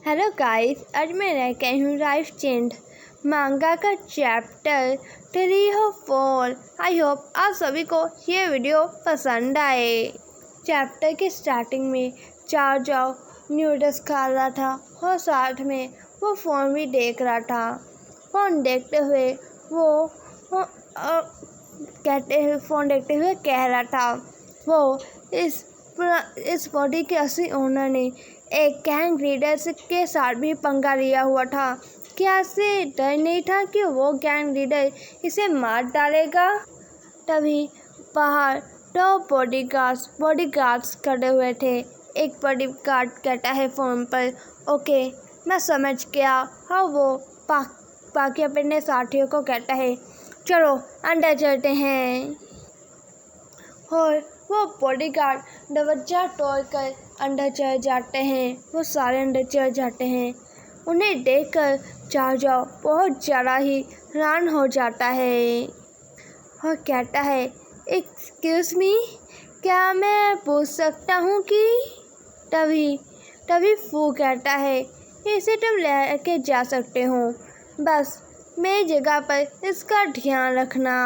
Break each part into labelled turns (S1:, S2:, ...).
S1: Hello guys, आज मैं लेके आई हूँ लाइफ चेंज मांगा का चैप्टर 3 और 4। आई होप आप सभी को ये वीडियो पसंद आए। चैप्टर के स्टार्टिंग में चाओ जाओ नूडल्स खा रहा था और साथ में वो फ़ोन भी देख रहा था। फ़ोन देखते हुए फ़ोन देखते हुए कह रहा था वो इस बॉडी के असली ओनर ने एक गैंग लीडर के साथ भी पंगा लिया हुआ था। क्या इसे डर नहीं था कि वो गैंग लीडर इसे मार डालेगा? तभी बाहर 2 बॉडीगार्ड्स खड़े हुए थे। एक बॉडीगार्ड कहता है फ़ोन पर, ओके मैं समझ गया। हाँ, वो बाकी अपने साथियों को कहता है, चलो अंदर चलते हैं। और वो बॉडीगार्ड दरवाजा तोड़कर अंदर चले जाते हैं। वो सारे अंदर चले जाते हैं। उन्हें देखकर चाओ जाओ बहुत ज़्यादा ही हैरान हो जाता है और कहता है, एक्सक्यूज़ मी, क्या मैं पूछ सकता हूँ कि? तभी फू कहता है, इसे तुम लेके जा सकते हो, बस मेरी जगह पर इसका ध्यान रखना।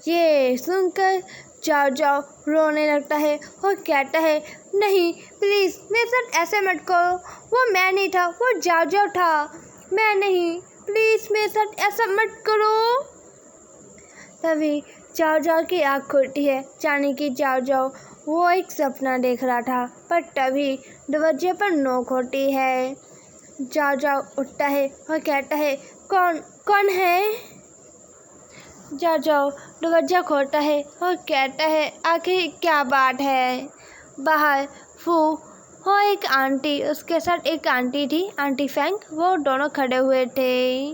S1: ये सुनकर चाओ जाओ रोने लगता है और कहता है, नहीं प्लीज़ मेरे साथ ऐसे मत करो, वो मैं नहीं था, वो जाओ जाओ था, मैं नहीं, प्लीज़ मेरे साथ ऐसा मत करो। तभी चाओ जाओ की आँख खुलती है, जाने की चाओ जाओ वो एक सपना देख रहा था, पर तभी दरवाजे पर नोक होती है। चाओ जाओ उठता है और कहता है, कौन है? चाओ जाओ दरवाजा खोलता है और कहता है, आखिर क्या बात है? बाहर फू और एक आंटी, उसके साथ एक आंटी थी, आंटी फैंग, वो दोनों खड़े हुए थे।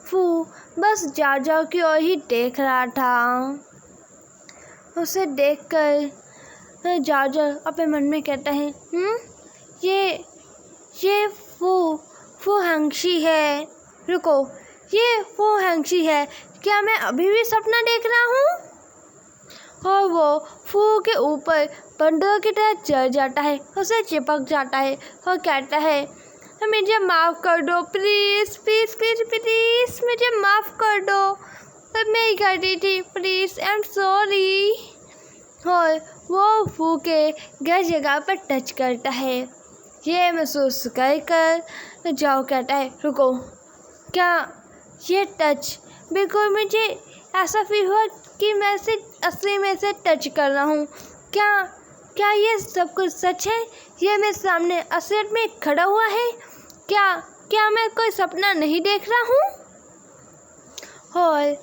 S1: फू बस चाओ जाओ की ओर ही देख रहा था। उसे देखकर चाओ जाओ अपने मन में कहता है, ये फू हंगशी है। रुको, ये फू हंगशी है, क्या मैं अभी भी सपना देख रहा हूँ? और वो फू के ऊपर बंदर की तरह चढ़ जाता है, उसे चिपक जाता है और कहता है, मुझे माफ़ कर दो, प्लीज़ प्लीज़ प्लीज़ प्लीज़ मुझे माफ़ कर दो, मैं ही गलती थी, प्लीज़ आई एम सॉरी। और वो फू के गलत जगह पर टच करता है। ये महसूस कर जाओ कहता है, रुको, क्या ये टच बिल्कुल मुझे ऐसा फील हुआ कि मैं इसे असली में से टच कर रहा हूँ। क्या ये सब कुछ सच है? ये मेरे सामने असलियत में खड़ा हुआ है? क्या मैं कोई सपना नहीं देख रहा हूँ? और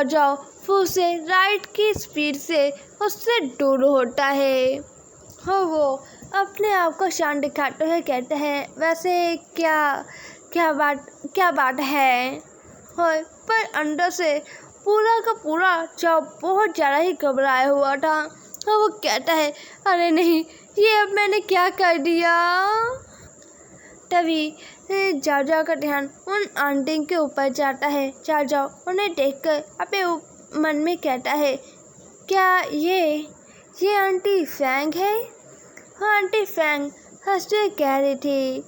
S1: जाओ फू से राइट की स्पीड से उससे दूर होता है और वो अपने आप को शांत दिखाते हुए कहते हैं, वैसे क्या बात है? और पर अंदर से पूरा का पूरा चाओ बहुत ज़्यादा ही घबराया हुआ था और वो कहता है, अरे नहीं, ये अब मैंने क्या कर दिया? तभी चाओ जाओ का ध्यान उन आंटी के ऊपर जाता है। चाओ जाओ उन्हें देखकर अपने मन में कहता है, क्या ये आंटी फैंग है? हाँ, आंटी फैंग हंसते कह रही थी,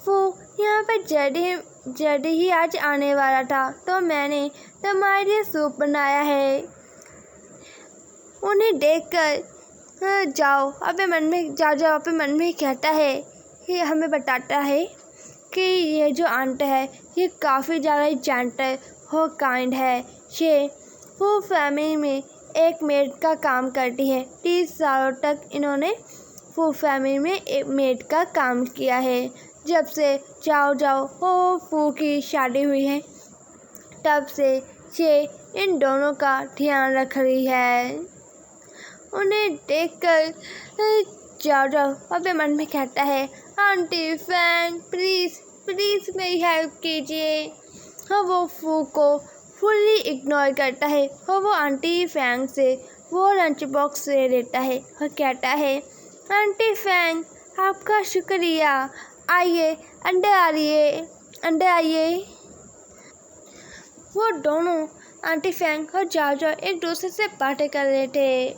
S1: वो यहाँ पर जल्दी ही आज आने वाला था, तो मैंने तुम्हारे लिए सूप बनाया है। उन्हें देखकर जाओ अपने मन में कहता है, ये हमें बताता है कि ये जो आंट है ये काफ़ी ज़्यादा जेंटल और काइंड है। ये वो फैमिली में एक मेड का काम करती है। 30 सालों तक इन्होंने वो फैमिली में एक मेड का काम किया है। जब से चाओ जाओ और फू की शादी हुई है, तब से ये इन दोनों का ध्यान रख रही है। उन्हें देखकर चाओ जाओ अपने मन में कहता है, आंटी फैंग प्लीज़ मेरी हेल्प कीजिए। और वो फू को फुल्ली इग्नोर करता है और वो आंटी फैंग से वो लंच बॉक्स ले लेता है और कहता है, आंटी फैंग आपका शुक्रिया, आइए अंदर आइए। वो दोनों आंटी फैंग और चाओ जाओ एक दूसरे से बातें कर रहे थे।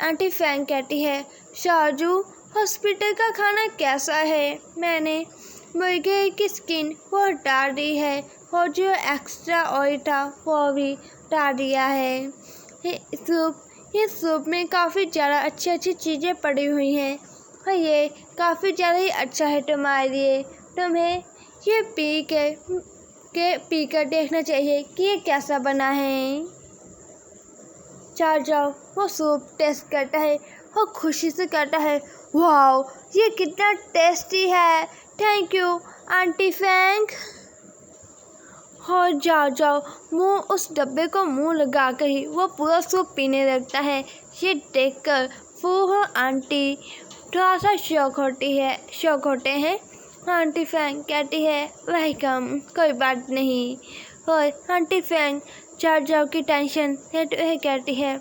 S1: आंटी फैंग कहती है, शाजू हॉस्पिटल का खाना कैसा है? मैंने मुर्गे की स्किन वो हटा दी है और जो एक्स्ट्रा ऑयल था वो भी हटा दिया है। ये सूप में काफ़ी ज़्यादा अच्छी अच्छी चीज़ें पड़ी हुई हैं और ये काफ़ी ज़्यादा ही अच्छा है तुम्हारे लिए। तुम्हें ये पी कर देखना चाहिए कि ये कैसा बना है। जाओ वो सूप टेस्ट करता है और खुशी से कहता है, वाओ ये कितना टेस्टी है, थैंक यू आंटी फैंग। और जाओ मुंह उस डब्बे को मुंह लगा कर ही वो पूरा सूप पीने लगता है। ये देखकर फू और आंटी थोड़ा सा शौक होते हैं। आंटी फैंग कहती है, वेलकम, कोई बात नहीं। और आंटी फैंग जाओ की टेंशन लेते हुए कहती है,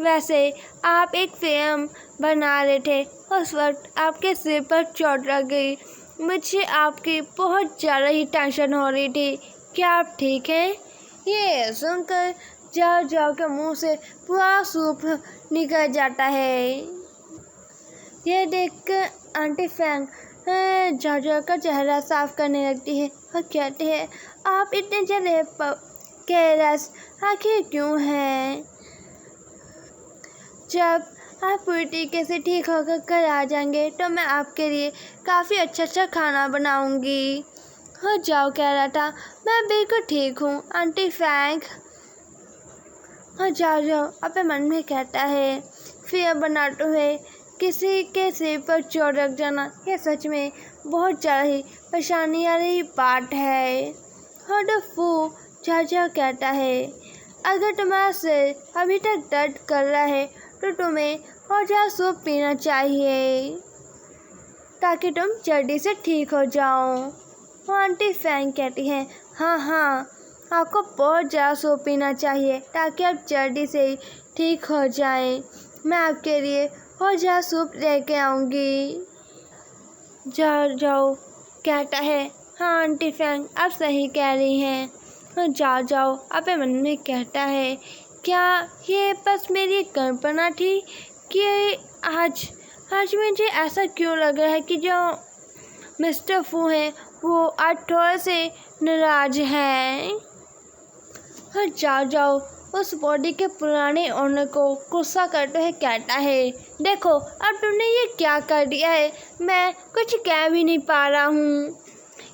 S1: वैसे आप एक फिल्म बना रहे थे, उस वक्त आपके सिर पर चोट लग गई, मुझे आपकी बहुत ज़्यादा ही टेंशन हो रही थी, क्या आप ठीक हैं? ये सुनकर जाओ के मुंह से पूरा सूप निकल जाता है। ये देखकर आंटी फैंग जाओ का चेहरा साफ करने लगती है और कहती है, आप इतने जल्दी केयरलेस आखिर क्यों हैं? जब आप पूरी तरीके से ठीक होकर घर आ जाएंगे तो मैं आपके लिए काफ़ी अच्छा खाना बनाऊंगी। और जाओ कह रहा था, मैं बिल्कुल ठीक हूँ आंटी फैंग। और जाओ अपने मन में कहता है, फिर बनाते हुए किसी के सिर पर चोट लग जाना ये सच में बहुत ज़्यादा ही परेशानी वाली बात है। और फू जाओ कहता है, अगर तुम्हारा सिर अभी तक दर्द कर रहा है तो तुम्हें और ज़्यादा सूप पीना चाहिए ताकि तुम जल्दी से ठीक हो जाओ। और आंटी फैंग कहती है, हाँ आपको बहुत ज़्यादा सूप पीना चाहिए ताकि आप जल्दी से ही ठीक हो जाएं। मैं आपके लिए और ज़्यादा सूप लेके आऊँगी। जाओ कहता है, हाँ आंटी फैंग आप सही कह रही हैं। और जाओ अपने मन में कहता है, क्या ये बस मेरी कल्पना थी कि आज मुझे ऐसा क्यों लग रहा है कि जो मिस्टर फू हैं वो आज थोड़े से नाराज हैं। और जाओ उस बॉडी के पुराने ओनर को गुस्सा करते हुए कहता है, देखो अब तुमने ये क्या कर दिया है, मैं कुछ कह भी नहीं पा रहा हूँ।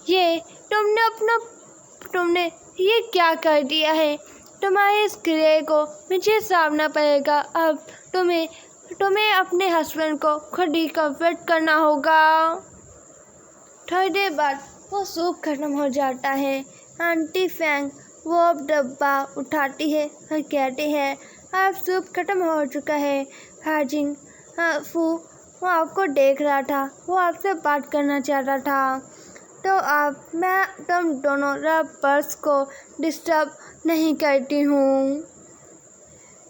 S1: ये तुमने ये क्या कर दिया है, तुम्हारे इस क्रिया को मुझे सामना पड़ेगा। अब तुम्हें अपने हस्बैंड को खुद ही कंफर्ट करना होगा। थोड़ी देर बाद वो सूप खत्म हो जाता है। आंटी फैंग वो अब डब्बा उठाती है और कहती है, अब सूप खत्म हो चुका है। हाजिंग फू वो आपको देख रहा था, वो आपसे बात करना चाहता था, तो मैं तुम दोनों रबर्स को डिस्टर्ब नहीं करती हूँ।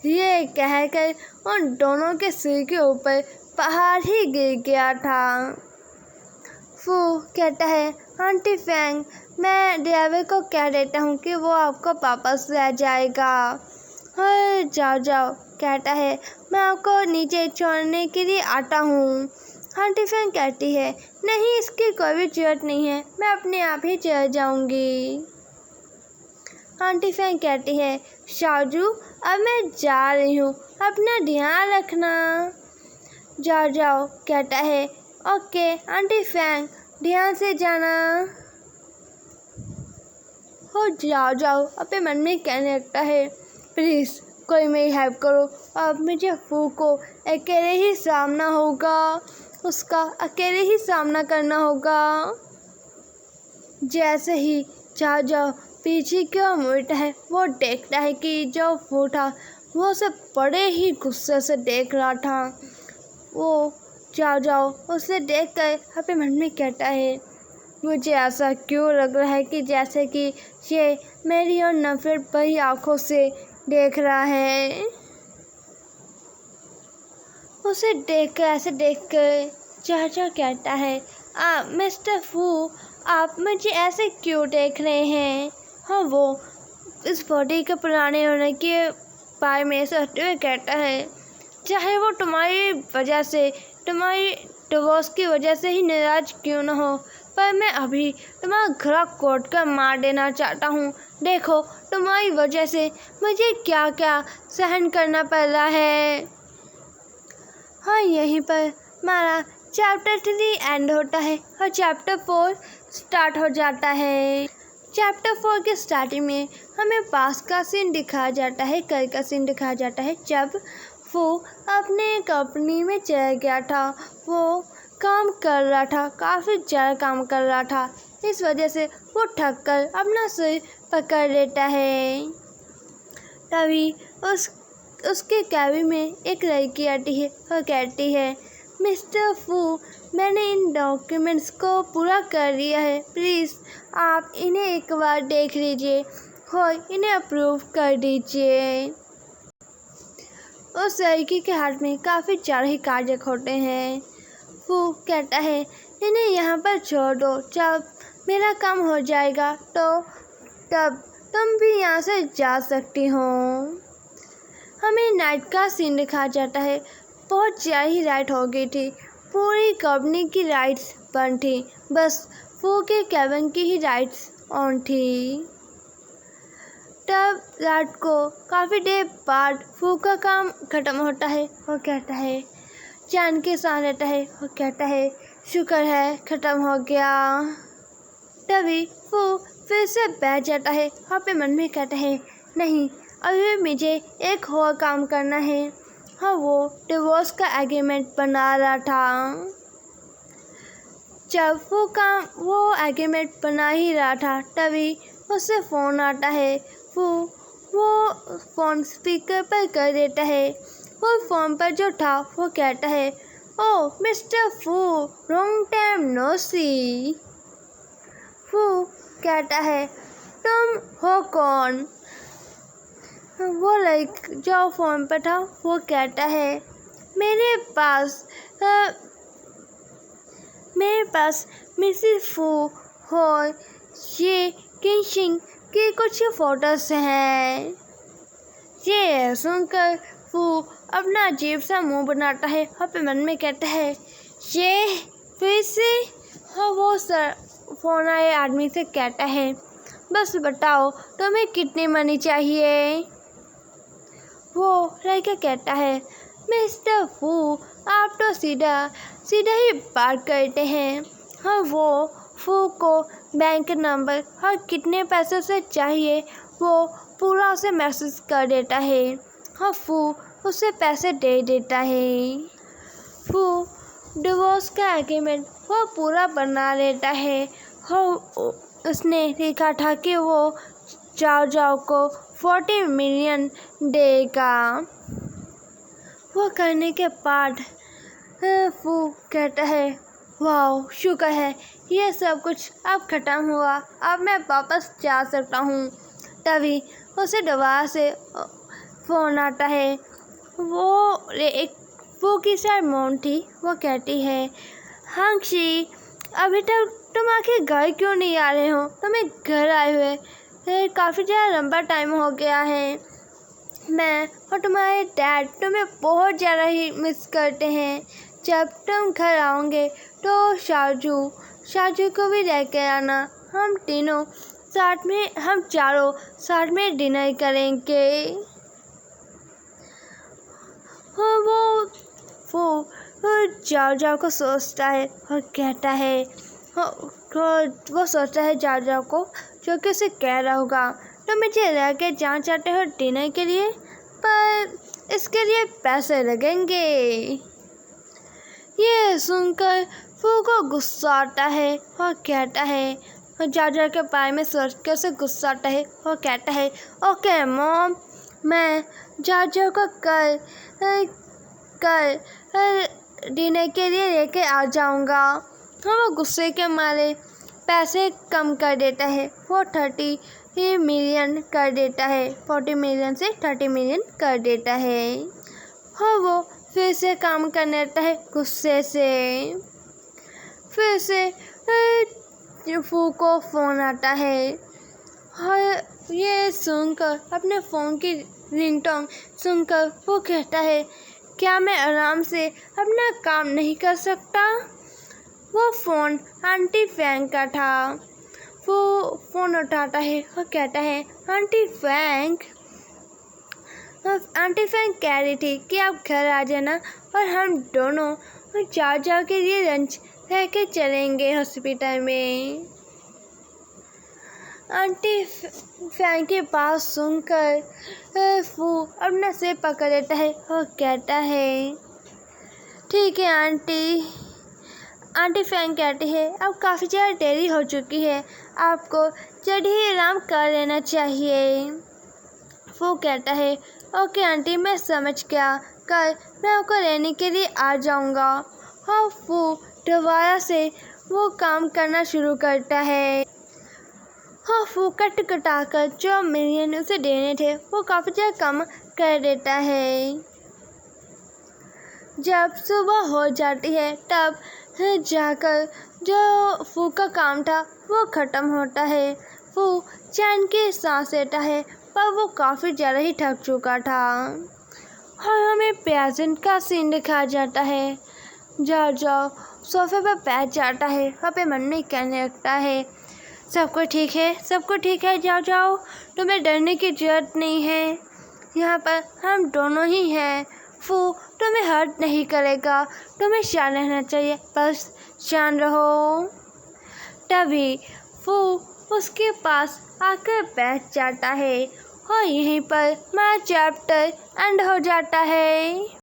S1: ये कहकर उन दोनों के सिर के ऊपर पहाड़ ही गिर गया था। फू कहता है, आंटी फैंग मैं ड्राइवर को कह देता हूँ कि वो आपको वापस ले जाएगा। और जाओ कहता है, मैं आपको नीचे छोड़ने के लिए आता हूँ। आंटी फैंग कहती है, नहीं इसकी कोई भी जरूरत नहीं है, मैं अपने आप ही चल जाऊँगी। आंटी फैंग कहती है, शाजू अब मैं जा रही हूँ, अपना ध्यान रखना। जाओ कहता है, ओके आंटी फैंग ध्यान से जाना। हो जाओ अपने मन में कहने लगता है, प्लीज़ कोई मेरी हेल्प करो, अब मुझे फू को अकेले ही सामना होगा, उसका अकेले ही सामना करना होगा। जैसे ही जाओ पीछे की ओर मुड़ता है, वो देखता है कि जो फू था वो उसे बड़े ही गुस्से से देख रहा था। वो जाओ उसे देख कर अपने मन में कहता है, मुझे ऐसा क्यों लग रहा है कि जैसे कि ये मेरी और नफरत भरी आँखों से देख रहा है। उसे ऐसे देखकर जाओ कहता है, मिस्टर फू आप मुझे ऐसे क्यों देख रहे हैं? हाँ वो इस बॉडी के पुराने होने के बारे में सोचते हुए कहता है, चाहे वो तुम्हारी वजह से, तुम्हारी डिवोर्स की वजह से ही नाराज क्यों न हो, पर मैं अभी तुम्हारा गला घोंट कर मार देना चाहता हूँ। देखो तुम्हारी वजह से मुझे क्या क्या सहन करना पड़ रहा है। हाँ, यहीं पर हमारा चैप्टर 3 एंड होता है और चैप्टर 4 स्टार्ट हो जाता है। चैप्टर 4 के स्टार्टिंग में हमें पास का सीन दिखाया जाता है, कल का सीन दिखाया जाता है जब वो अपने कंपनी में चला गया था। वो काम कर रहा था, काफ़ी ज़्यादा काम कर रहा था, इस वजह से वो थक कर अपना सिर पकड़ लेता है। तभी उसके कैबिन में एक लड़की आती है और कहती है, मिस्टर फू, मैंने इन डॉक्यूमेंट्स को पूरा कर लिया है, प्लीज़ आप इन्हें एक बार देख लीजिए और इन्हें अप्रूव कर दीजिए। उस लड़की के हाथ में काफ़ी ज़्यादा ही कागज होते हैं। वो कहता है, इन्हें यहाँ पर छोड़ दो, जब मेरा काम हो जाएगा तो तब तुम भी यहाँ से जा सकती हो। हमें नाइट का सीन दिखाया जाता है। बहुत ज़्यादा ही राइट हो गई थी, पूरी कंपनी की राइट्स बंद थी, बस फू के केबिन की ही राइट्स ऑन थी। तब रात को काफ़ी देर बाद फू का काम ख़त्म होता है और कहता है, जान के साथ रहता है और कहता है, शुक्र है ख़त्म हो गया। तभी फू फिर से बैठ जाता है और अपने मन में कहता है, नहीं, अभी मुझे एक और काम करना है। हाँ, वो डिवोर्स का एग्रीमेंट बना रहा था। जब वो एग्रीमेंट बना ही रहा था तभी उससे फ़ोन आता है। वो फ़ोन स्पीकर पर कर देता है। वो फ़ोन पर जो था वो कहता है, ओह मिस्टर फू, लॉन्ग टाइम नो सी। फू कहता है, तुम हो कौन? वो जो फ़ोन पर था वो कहता है, मेरे पास मिसिस फू और ये किंशिंग की कुछ फ़ोटोज़ हैं। ये सुनकर फू अपना अजीब सा मुंह बनाता है और अपने मन में कहता है, ये फिर से? हाँ, वो फ़ोन आए आदमी से कहता है, बस बताओ तुम्हें कितनी मनी चाहिए? वो लड़का कहता है, मिस्टर फू, आप तो सीधा ही बात करते हैं। हाँ, वो फू को बैंक नंबर और कितने पैसे से चाहिए वो पूरा उसे मैसेज कर देता है। हाँ, फू उसे पैसे दे देता है। फू डिवोर्स का एग्रीमेंट वो पूरा बना लेता है। हाँ, उसने लिखा था कि वो जाओ को 40 मिलियन देगा। वो करने के बाद फू कहता है, वाह, शुक्र है ये सब कुछ अब ख़त्म हुआ, अब मैं वापस जा सकता हूँ। तभी उसे दोबारा से फ़ोन आता है। वो की शायद मौन थी। वो कहती है, हांक्षी, अभी तक तुम आखिर घर क्यों नहीं आ रहे हो? तुम्हें घर आए हुए काफ़ी ज़्यादा लंबा टाइम हो गया है। मैं और तुम्हारे डैड तुम्हें बहुत ज़्यादा ही मिस करते हैं। जब तुम घर आओगे तो शाजू को भी लेकर आना। हम चारों साथ में डिनर करेंगे। वो जाओ को सोचता है और कहता है, वो सोचता है जाओ को, जो कि उसे कह रहा होगा, तो मुझे लेके जाना चाहते हो डिनर के लिए, पर इसके लिए पैसे लगेंगे। ये सुनकर फू को गुस्सा आता है और कहता है, जाओ के बारे में सोच कर उसे गुस्सा आता है और कहता है, ओके मॉम, मैं जाओ को कल डिनर के लिए लेके आ जाऊंगा। हाँ, वो गुस्से के मारे पैसे कम कर देता है। वो 30 मिलियन कर देता है, 40 मिलियन से 30 मिलियन कर देता है। हाँ, वो फिर से काम करने लगता है गुस्से से। फिर से फू को फ़ोन आता है और ये सुनकर, अपने फ़ोन की रिंगटोन सुनकर वो कहता है, क्या मैं आराम से अपना काम नहीं कर सकता? वो फ़ोन आंटी फैंग का था। वो फ़ोन उठाता है और कहता है, आंटी फैंग कह रही थी कि आप घर आ जाना और हम दोनों चाचा के लिए लंच लेके चलेंगे हॉस्पिटल में। आंटी फैंग की बात सुनकर वो अपना सिर पकड़ लेता है और कहता है, ठीक है आंटी। आंटी फैंग कहती है, अब काफ़ी ज़्यादा देरी हो चुकी है, आपको जल्द ही आराम कर लेना चाहिए। वो कहता है, ओके आंटी, मैं समझ गया, कल मैं आपको लेने के लिए आ जाऊंगा। और वो दोबारा से वो काम करना शुरू करता है। हाँ, वो कटा कर जो मिलियन उसे देने थे वो काफ़ी ज़्यादा कम कर देता है। जब सुबह हो जाती है तब जाकर जो फू का काम था वो ख़त्म होता है। वो चैन की सांस लेता है, पर वो काफ़ी ज़्यादा ही थक चुका था। और हमें प्रेजेंट का सीन दिखाया जाता है। जाओ सोफे पर बैठ जाता है, वहाँ पे मन में कहने लगता है, सबको ठीक है, सबको ठीक है, जाओ, तुम्हें डरने की जरूरत नहीं है, यहाँ पर हम दोनों ही हैं। फू तुम्हें हर्ट नहीं करेगा, तुम्हें शांत रहना चाहिए, बस शांत रहो। तभी फू उसके पास आकर बैठ जाता है और यहीं पर हमारा चैप्टर एंड हो जाता है।